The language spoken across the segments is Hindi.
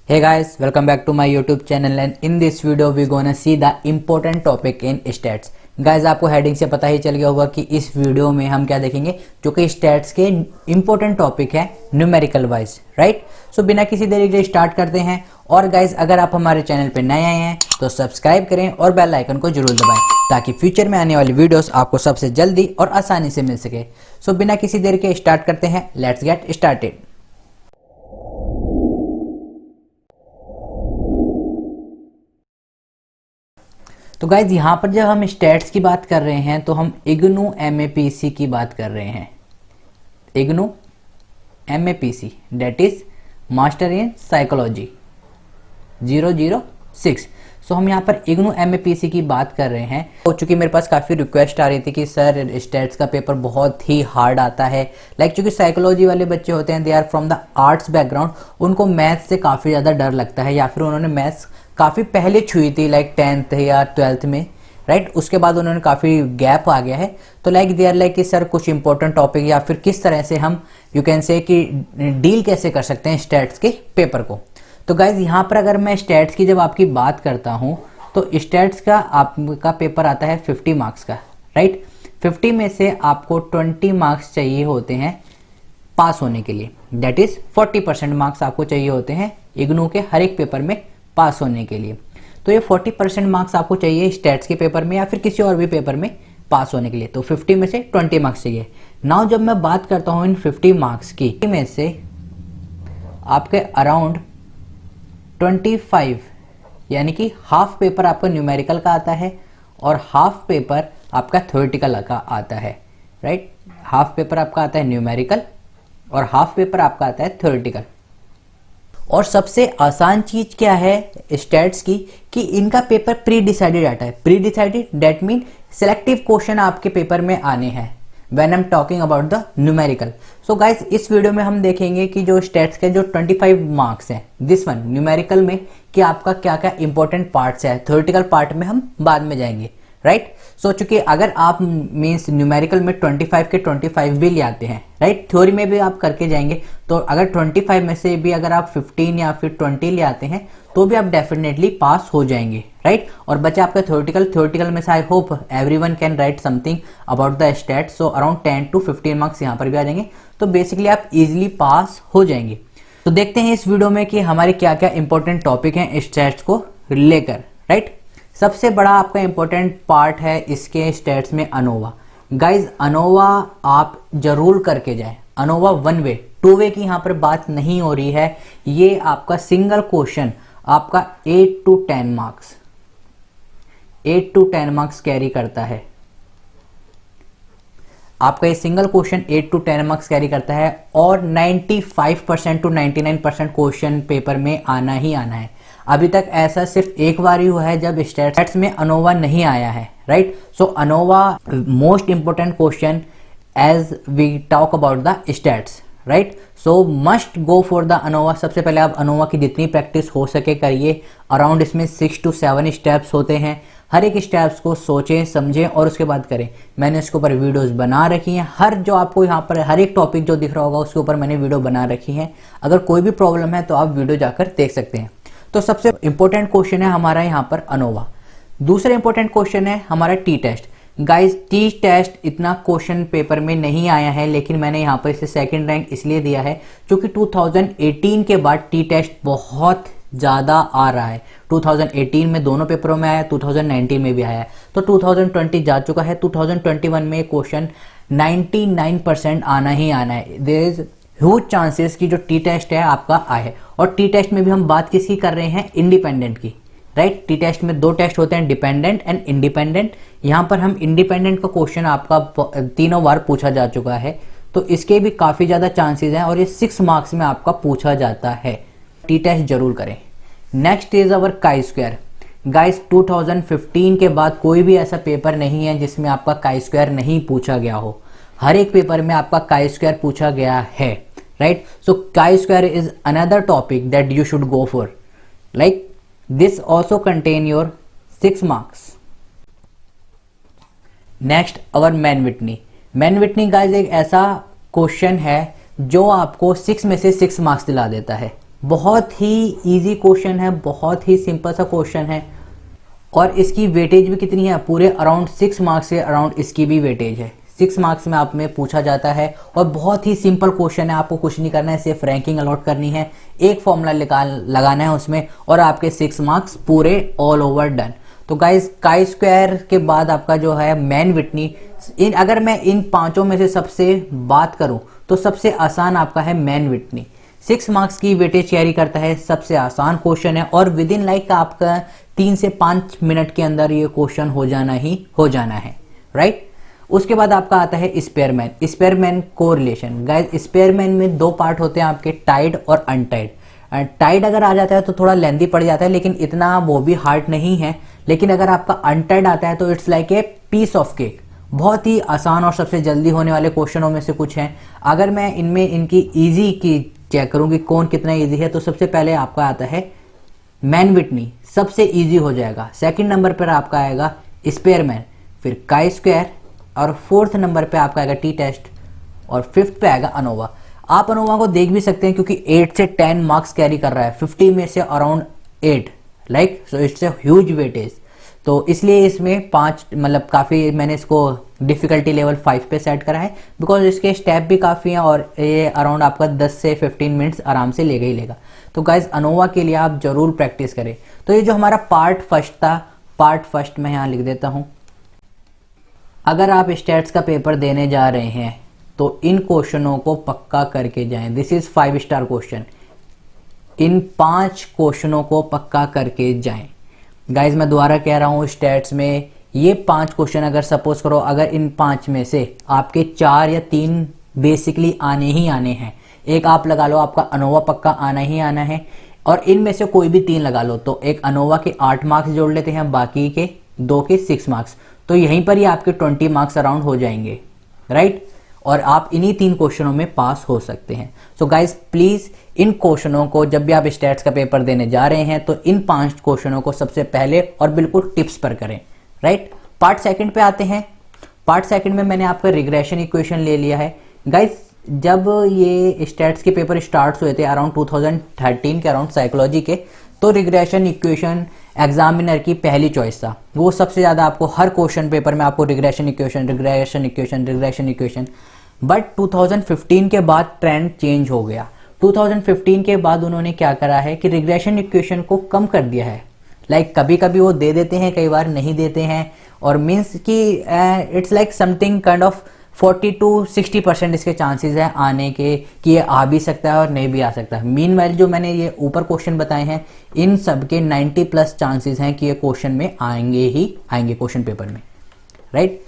Hey guys, welcome back to my YouTube channel and in this video we gonna see the important topic in stats. Guys आपको हेडिंग से पता ही चल गया होगा कि इस वीडियो में हम क्या देखेंगे, जो कि स्टैट्स के इंपॉर्टेंट टॉपिक है न्यूमेरिकल वाइज, राइट। सो बिना किसी देरी के स्टार्ट करते हैं। और गाइज अगर आप हमारे चैनल पे नए आए हैं तो सब्सक्राइब करें और बेल आइकन को जरूर दबाएं ताकि फ्यूचर में आने वाली वीडियोस आपको सबसे जल्दी और आसानी से मिल सके। सो बिना किसी देरी के स्टार्ट करते हैं, लेट्स गेट स्टार्टेड। तो गाइज यहाँ पर जब हम स्टैट्स की बात कर रहे हैं तो हम इग्नू MAPC की बात कर रहे हैं। IGNOU MAPC that is master in psychology 006। So हम यहाँ पर इग्नू MAPC की बात कर रहे हैं। हो चूँकि मेरे पास काफ़ी रिक्वेस्ट आ रही थी कि सर स्टैट्स का पेपर बहुत ही हार्ड आता है। चूँकि साइकोलॉजी वाले बच्चे होते हैं, they are from the arts background, उनको मैथ्स से काफ़ी ज़्यादा डर लगता है या फिर उन्होंने मैथ्स काफ़ी पहले छुई थी 10th या 12th में, राइट। उसके बाद उन्होंने काफ़ी गैप आ गया है। तो दे आर कि सर कुछ इंपॉर्टेंट टॉपिक या फिर किस तरह से हम यू कैन से कि डील कैसे कर सकते हैं स्टैट्स के पेपर को। तो गाइज यहाँ पर अगर मैं स्टैट्स की जब आपकी बात करता हूँ तो स्टैट्स का आपका पेपर आता है 50 मार्क्स का, राइट। 50 में से आपको 20 मार्क्स चाहिए होते हैं पास होने के लिए, दैट इज 40% मार्क्स आपको चाहिए होते हैं इग्नू के हर एक पेपर में पास होने के लिए। तो ये 40% मार्क्स आपको चाहिए स्टैट्स के पेपर में या फिर किसी और भी पेपर में पास होने के लिए। तो 50 में से 20 मार्क्स चाहिए। नाउ जब मैं बात करता हूँ इन 50 मार्क्स की में से आपके अराउंड 25 यानी कि हाफ पेपर आपका न्यूमेरिकल का आता है और हाफ पेपर आपका थ्योरेटिकल का आता है, राइट। हाफ पेपर आपका आता है न्यूमेरिकल और हाफ पेपर आपका आता है थ्योरेटिकल। और सबसे आसान चीज क्या है स्टैट्स की कि इनका पेपर प्री डिसाइडेड आता है। Pre decided that mean selective question आपके पेपर में आने हैं when I am talking about the numerical. So guys इस वीडियो में हम देखेंगे कि जो स्टैट्स के जो 25 मार्क्स हैं दिस वन न्यूमेरिकल में कि आपका क्या क्या इंपॉर्टेंट पार्ट्स है। थ्योरेटिकल पार्ट में हम बाद में जाएंगे, राइट। सो चूंकि अगर आप मीन्स न्यूमेरिकल में 25 के 25 भी ले आते हैं, राइट, थ्योरी में भी आप करके जाएंगे तो अगर 25 में से भी अगर आप 15 या फिर 20 ले आते हैं तो भी आप डेफिनेटली पास हो जाएंगे, राइट। और बचा आपका थ्योरेटिकल में से I hope everyone can write something about the stats. So around 10 to 15 marks यहाँ पर भी आ जाएंगे तो बेसिकली आप इजिली पास हो जाएंगे। तो देखते हैं इस वीडियो में कि हमारे क्या क्या इंपॉर्टेंट टॉपिक हैं स्टैट्स को लेकर, राइट। सबसे बड़ा आपका इंपॉर्टेंट पार्ट है इसके स्टैट्स में अनोवा। गाइज अनोवा आप जरूर करके जाएं। अनोवा 1 वे 2 वे की यहाँ पर बात नहीं हो रही है। ये आपका सिंगल क्वेश्चन आपका 8 to 10 marks 8 to 10 marks carry करता है। आपका ये single question 8 to 10 marks carry करता है और 95% to 99% क्वेश्चन पेपर में आना ही आना है। अभी तक ऐसा सिर्फ एक बार ही हुआ है जब स्टैट्स में अनोवा नहीं आया है, right. So ANOVA most important question as we talk about the stats, right. So must go for the ANOVA. सबसे पहले आप अनोवा की जितनी प्रैक्टिस हो सके करिए। अराउंड इसमें 6 to 7 स्टेप्स होते हैं। हर एक स्टेप्स को सोचें समझें और उसके बाद करें। मैंने इसके ऊपर वीडियोस बना रखी हैं। हर जो आपको यहाँ पर हर एक टॉपिक जो दिख रहा होगा उसके ऊपर मैंने वीडियो बना रखी है। अगर कोई भी प्रॉब्लम है तो आप वीडियो जाकर देख सकते हैं। तो सबसे इंपॉर्टेंट क्वेश्चन है हमारा यहाँ पर अनोवा। दूसरा इंपॉर्टेंट क्वेश्चन है हमारा T test. Guys T test इतना क्वेश्चन पेपर में नहीं आया है, लेकिन मैंने यहाँ पर इसे सेकंड रैंक इसलिए दिया है क्योंकि 2018 के बाद टी टेस्ट बहुत ज़्यादा आ रहा है। 2018 में दोनों पेपरों में आया, 2019 में भी आया है। तो 2020 जा चुका है, 2021 में क्वेश्चन 99% आना ही आना है। देयर इज ह्यूज चांसेस कि जो टी टेस्ट है आपका आए। और टी टेस्ट में भी हम बात किसकी कर रहे हैं, इंडिपेंडेंट की, राइट। टी टेस्ट में 2 टेस्ट होते हैं, डिपेंडेंट एंड इंडिपेंडेंट। यहाँ पर हम इंडिपेंडेंट का क्वेश्चन आपका 3 बार पूछा जा चुका है तो इसके भी काफ़ी ज़्यादा चांसेस हैं और ये 6 मार्क्स में आपका पूछा जाता है। टी टेस्ट जरूर करें। Next is our chi square. Guys 2015 के बाद कोई भी ऐसा पेपर नहीं है जिसमें आपका काई स्क्वायर नहीं पूछा गया हो। हर एक पेपर में आपका काई स्क्वायर पूछा गया है, right. So chi square is another topic that you should go for, like this also contain your 6 marks. Next our man Whitney. Man Whitney guys एक ऐसा क्वेश्चन है जो आपको 6 में से 6 मार्क्स दिला देता है। बहुत ही इजी क्वेश्चन है, बहुत ही सिंपल सा क्वेश्चन है और इसकी वेटेज भी कितनी है, पूरे अराउंड 6 मार्क्स के अराउंड इसकी भी वेटेज है। 6 मार्क्स में आप में पूछा जाता है और बहुत ही सिंपल क्वेश्चन है, आपको कुछ नहीं करना है, सिर्फ रैंकिंग अलॉट करनी है, एक फॉर्मूला लगाना है उसमें और आपके 6 मार्क्स पूरे ऑल ओवर डन। तो गाइज काई स्क्वायर के बाद आपका जो है मैन विटनी, अगर मैं इन पांचों में से सबसे बात करूं तो सबसे आसान आपका है मैन विटनी। 6 मार्क्स की वेटेज कैरी करता है, सबसे आसान क्वेश्चन है और विद इन लाइक आपका 3 से 5 मिनट के अंदर ये क्वेश्चन हो जाना है, राइट। उसके बाद आपका आता है स्पेयरमैन कोरिलेशन। गाइस स्पेयरमैन में 2 पार्ट होते हैं आपके, टाइड और अनटाइड। टाइड अगर आ जाता है तो थोड़ा लेंदी पड़ जाता है, लेकिन इतना वो भी हार्ड नहीं है। लेकिन अगर आपका अनटाइड आता है तो it's like a piece of cake. बहुत ही आसान और सबसे जल्दी होने वाले क्वेश्चनों में से कुछ हैं। अगर मैं इनमें इनकी ईजी की चेक करूँ कि कौन कितना ईजी है, तो सबसे पहले आपका आता है मैन विटनी, सबसे ईजी हो जाएगा। सेकंड नंबर पर आपका आएगा स्पेयरमैन, फिर काई स्क्वायर और 4th नंबर पे आपका आएगा टी टेस्ट और 5th पे आएगा अनोवा। आप अनोवा को देख भी सकते हैं क्योंकि 8 से 10 मार्क्स कैरी कर रहा है, 50 में से around 8, like so it's a huge weightage. तो इसलिए इसमें 5 मतलब काफ़ी मैंने इसको डिफिकल्टी लेवल 5 पे सेट करा है, बिकॉज इसके स्टेप भी काफ़ी हैं और ये अराउंड आपका 10 से 15 मिनट्स आराम से लेगा ही लेगा। तो गाइज अनोवा के लिए आप जरूर प्रैक्टिस करें। तो ये जो हमारा पार्ट फर्स्ट था, पार्ट फर्स्ट में यहाँ लिख देता हूँ। अगर आप स्टैट्स का पेपर देने जा रहे हैं तो इन क्वेश्चनों को पक्का करके जाएं। This is 5 star question. इन 5 क्वेश्चनों को पक्का करके जाएं। गाइज मैं दोबारा कह रहा हूँ, स्टैट्स में ये 5 क्वेश्चन अगर सपोज करो, अगर इन 5 में से आपके 4 या 3 बेसिकली आने ही आने हैं, एक आप लगा लो आपका अनोवा पक्का आना ही आना है, और इनमें से कोई भी 3 लगा लो, तो एक अनोवा के 8 मार्क्स जोड़ लेते हैं, बाकी के 2 के 6 मार्क्स, तो यहीं पर ही आपके 20 मार्क्स अराउंड हो जाएंगे, राइट। और आप इन्हीं 3 क्वेश्चनों में पास हो सकते हैं। सो गाइज प्लीज इन क्वेश्चनों को जब भी आप स्टैट्स का पेपर देने जा रहे हैं तो इन 5 क्वेश्चनों को सबसे पहले और बिल्कुल टिप्स पर करें, राइट। पार्ट सेकंड पे आते हैं। पार्ट सेकंड में मैंने आपका रिग्रेशन इक्वेशन ले लिया है। गाइज जब ये स्टैट्स के पेपर स्टार्ट हुए थे अराउंड 2013 के अराउंड साइकोलॉजी के, तो रिग्रेशन इक्वेशन एग्जामिनर की पहली चॉइस था। वो सबसे ज़्यादा आपको हर क्वेश्चन पेपर में आपको रिग्रेशन इक्वेशन। बट 2015 के बाद ट्रेंड चेंज हो गया। 2015 के बाद उन्होंने क्या करा है कि रिग्रेशन इक्वेशन को कम कर दिया है। लाइक कभी कभी वो दे देते हैं, कई बार नहीं देते हैं, और मीन्स कि it's like something kind of 40 to 60% इसके चांसेस हैं आने के, कि ये आ भी सकता है और नहीं भी आ सकता है। मीनवाइल जो मैंने ये ऊपर क्वेश्चन बताए हैं, इन सब के 90+ चांसेस हैं कि ये क्वेश्चन में आएंगे क्वेश्चन पेपर में, राइट।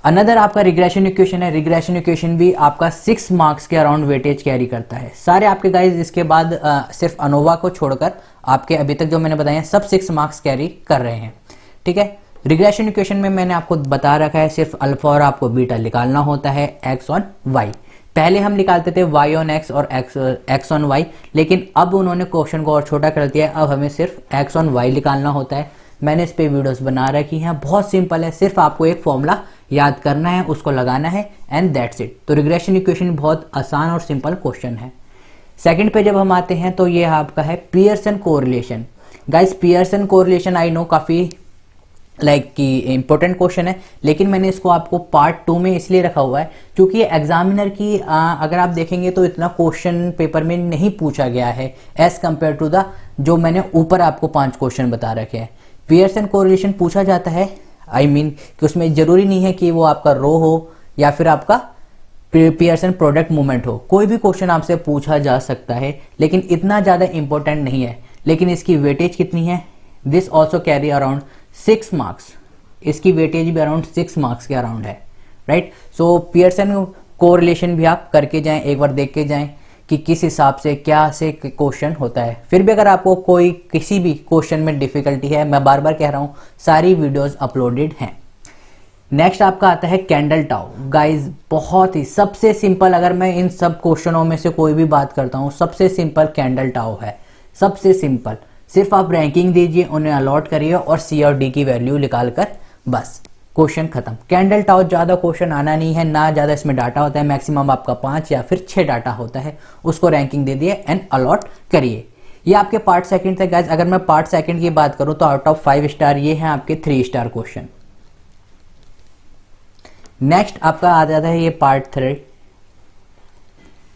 अनदर आपका रिग्रेशन इक्वेशन है। रिग्रेशन इक्वेशन भी आपका 6 मार्क्स के अराउंड वेटेज कैरी करता है। सारे आपके गाइज इसके बाद सिर्फ अनोवा को छोड़कर आपके अभी तक जो मैंने बताए हैं सब 6 मार्क्स कैरी कर रहे हैं, ठीक है। रिग्रेशन इक्वेशन में मैंने आपको बता रखा है सिर्फ अल्फा और आपको बीटा निकालना होता है x ऑन y। पहले हम निकालते थे y ऑन x और x ऑन y, लेकिन अब उन्होंने क्वेश्चन को और छोटा कर दिया है। अब हमें सिर्फ x ऑन y निकालना होता है। मैंने इस पे वीडियोस बना रखी हैं, बहुत सिंपल है, सिर्फ आपको एक फॉर्मूला याद करना है, उसको लगाना है एंड दैट्स इट। तो रिग्रेशन इक्वेशन बहुत आसान और सिंपल क्वेश्चन है। सेकंड पे जब हम आते हैं तो ये आपका है Pearson correlation. Guys Pearson correlation I know काफ़ी कि इंपॉर्टेंट क्वेश्चन है, लेकिन मैंने इसको आपको पार्ट 2 में इसलिए रखा हुआ है क्योंकि एग्जामिनर की अगर आप देखेंगे तो इतना क्वेश्चन पेपर में नहीं पूछा गया है एज कंपेयर टू द जो मैंने ऊपर आपको 5 क्वेश्चन बता रखे हैं। पियर्सन कोरिलेशन पूछा जाता है, कि उसमें जरूरी नहीं है कि वो आपका रो हो या फिर आपका पियर्सन प्रोडक्ट मूवमेंट हो, कोई भी क्वेश्चन आपसे पूछा जा सकता है, लेकिन इतना ज़्यादा इंपॉर्टेंट नहीं है। लेकिन इसकी वेटेज कितनी है, this also carry around 6 marks. इसकी वेटेज भी अराउंड 6 मार्क्स के अराउंड है, राइट। सो पियर्सन कोरिलेशन भी आप करके जाएं, एक बार देख के जाएं कि किस हिसाब से क्या से क्वेश्चन होता है। फिर भी अगर आपको कोई किसी भी क्वेश्चन में डिफिकल्टी है, मैं बार बार कह रहा हूँ सारी वीडियोस अपलोडेड हैं। नेक्स्ट आपका आता है कैंडल टाउ। गाइज बहुत ही सबसे सिंपल, अगर मैं इन सब क्वेश्चनों में से कोई भी बात करता हूँ, सबसे सिंपल कैंडल टाउ है, सबसे सिंपल। सिर्फ आप रैंकिंग दीजिए, उन्हें अलॉट करिए और सी और डी की वैल्यू निकाल कर बस क्वेश्चन खत्म। कैंडल टॉस ज़्यादा क्वेश्चन आना नहीं है, ना ज़्यादा इसमें डाटा होता है, मैक्सिमम आपका 5 या फिर 6 डाटा होता है, उसको रैंकिंग दे दिए एंड अलॉट करिए। ये आपके पार्ट सेकंड थे गाइस। अगर मैं पार्ट सेकंड की बात करूं तो आउट ऑफ 5 स्टार ये हैं आपके 3 स्टार क्वेश्चन। नेक्स्ट आपका आ जाता है ये पार्ट 3।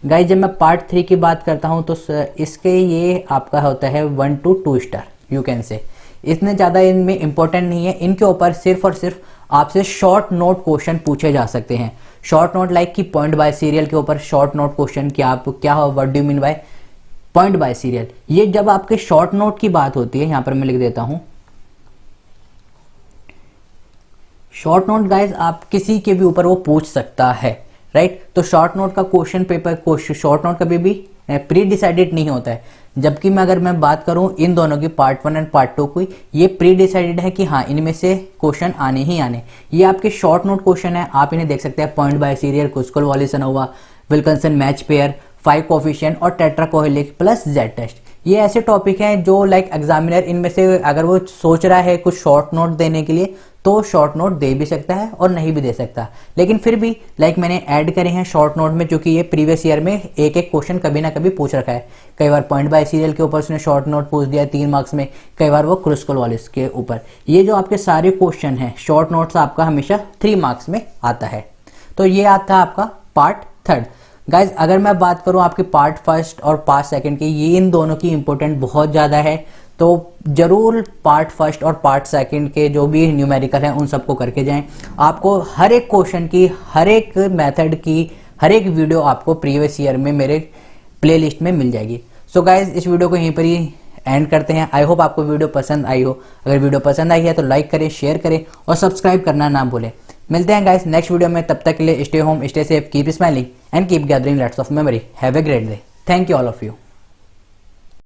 गाइस जब मैं पार्ट 3 की बात करता हूं तो इसके ये आपका होता है 1 to 2 star you can say. इतने ज़्यादा इनमें इंपॉर्टेंट नहीं है, इनके ऊपर सिर्फ और सिर्फ आपसे शॉर्ट नोट क्वेश्चन पूछे जा सकते हैं। शॉर्ट नोट लाइक कि पॉइंट बाय सीरियल के ऊपर शॉर्ट नोट क्वेश्चन कि आप क्या हो, what do you mean by point by serial. ये जब आपके शॉर्ट नोट की बात होती है, यहां पर मैं लिख देता हूं शॉर्ट नोट गाइज आप किसी के भी ऊपर वो पूछ सकता है, राइट। तो शॉर्ट नोट का क्वेश्चन पेपर शॉर्ट नोट कभी भी प्री डिसाइडेड नहीं होता है। जबकि अगर मैं बात करूं इन दोनों की पार्ट 1 एंड पार्ट 2 की, ये प्री डिसाइडेड है कि हाँ इनमें से क्वेश्चन आने ही आने। ये आपके शॉर्ट नोट क्वेश्चन है, आप इन्हें देख सकते हैं point by serial, Kruskal-Wallis-ANOVA, Wilkinson match pair, 5 coefficient और टेट्राकोहेलिक प्लस जेड टेस्ट। ये ऐसे टॉपिक हैं जो लाइक एग्जामिनर इनमें से अगर वो सोच रहा है कुछ शॉर्ट नोट देने के लिए तो शॉर्ट नोट दे भी सकता है और नहीं भी दे सकता। लेकिन फिर भी लाइक मैंने ऐड करे हैं शॉर्ट नोट में, क्योंकि ये प्रीवियस ईयर में एक एक क्वेश्चन कभी ना कभी पूछ रखा है। कई बार पॉइंट बाय सीरियल के ऊपर उसने शॉर्ट नोट पूछ दिया 3 मार्क्स में, कई बार वो क्रुस्कल-वालिस के ऊपर। ये जो आपके सारे क्वेश्चन हैं शॉर्ट नोट्स आपका हमेशा 3 मार्क्स में आता है। तो ये आता है आपका पार्ट 3। गाइज अगर मैं बात करूं आपके पार्ट 1 और पार्ट 2 की, ये इन दोनों की इंपॉर्टेंट बहुत ज़्यादा है। तो जरूर पार्ट 1 और पार्ट 2 के जो भी न्यूमेरिकल हैं उन सबको करके जाएं। आपको हर एक क्वेश्चन की, हर एक मेथड की, हर एक वीडियो आपको प्रीवियस ईयर में मेरे प्लेलिस्ट में मिल जाएगी। सो गाइज इस वीडियो को यहीं पर ही एंड करते हैं। आई होप आपको वीडियो पसंद आई हो। अगर वीडियो पसंद आई है तो लाइक करें, शेयर करें और सब्सक्राइब करना ना भूलें। मिलते हैं गाइस नेक्स्ट वीडियो में, तब तक के लिए stay home, stay safe, keep smiling and keep gathering lots of memory. Have a great day. Thank you all of you.